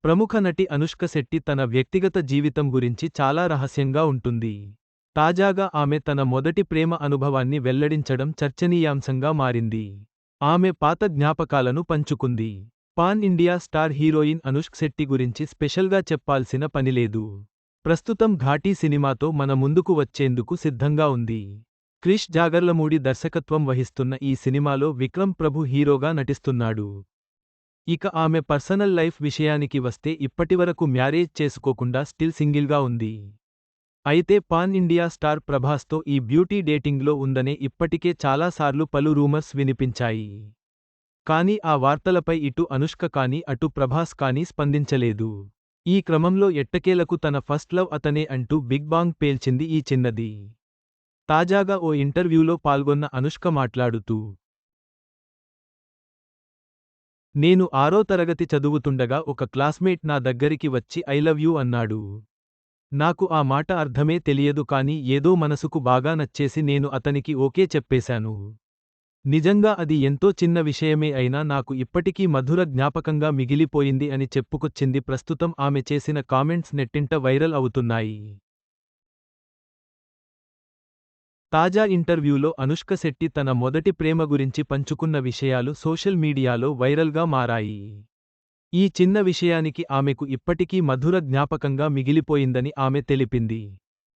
ప్రముఖ నటి అనుష్క శెట్టి తన వ్యక్తిగత జీవితం గురించి చాలా రహస్యంగా ఉంటుంది. తాజాగా ఆమె తన మొదటి ప్రేమ అనుభవాన్ని వెల్లడించడం చర్చనీయాంశంగా మారింది. ఆమె పాత జ్ఞాపకాలను పంచుకుంది. Pan India star heroine Anushka Shetty గురించి స్పెషల్గా చెప్పాల్సిన పనిలేదు. ప్రస్తుతం ఘాటీ సినిమాతో మన ముందుకు వచ్చేందుకు సిద్ధంగా ఉంది. క్రిష్ జాగర్లమూడి దర్శకత్వం వహిస్తున్న ఈ సినిమాలో విక్రమ్ ప్రభు హీరోగా నటిస్తున్నాడు. ఇక ఆమె పర్సనల్ లైఫ్ విషయానికి వస్తే ఇప్పటివరకు మ్యారేజ్ చేసుకోకుండా స్టిల్ సింగిల్గా ఉంది. అయితే పాన్ ఇండియా స్టార్ ప్రభాస్తో ఈ బ్యూటీ డేటింగ్లో ఉందనే ఇప్పటికే చాలాసార్లు పలు రూమర్స్ వినిపించాయి. కానీ ఆ వార్తలపై ఇటు అనుష్క కానీ అటు ప్రభాస్ కానీ స్పందించలేదు. ఈ క్రమంలో ఎట్టకేలకు తన ఫస్ట్ లవ్ అతనే అంటూ బిగ్ బాంగ్ పేల్చింది ఈ చిన్నది. తాజాగా ఓ ఇంటర్వ్యూలో పాల్గొన్న అనుష్క మాట్లాడుతూ, నేను 6వ తరగతి చదువుతుండగా ఒక క్లాస్మేట్ నా దగ్గరికి వచ్చి ఐ లవ్ యూ అన్నాడు. నాకు ఆ మాట అర్థమే తెలియదు కానీ ఏదో మనసుకు బాగా నచ్చేసి నేను అతనికి ఓకే చెప్పేశాను. నిజంగా అది ఎంతో చిన్న విషయమే అయినా నాకు ఇప్పటికీ మధుర జ్ఞాపకంగా మిగిలిపోయింది అని చెప్పుకొచ్చింది. ప్రస్తుతం ఆమె చేసిన కామెంట్స్ నెట్టింట వైరల్ అవుతున్నాయి. తాజా ఇంటర్వ్యూలో అనుష్క శెట్టి తన మొదటి ప్రేమ గురించి పంచుకున్న విషయాలు సోషల్ మీడియాలో వైరల్గా మారాయి. ఈ చిన్న విషయానికి ఆమెకు ఇప్పటికీ మధుర జ్ఞాపకంగా మిగిలిపోయిందని ఆమె తెలిపింది.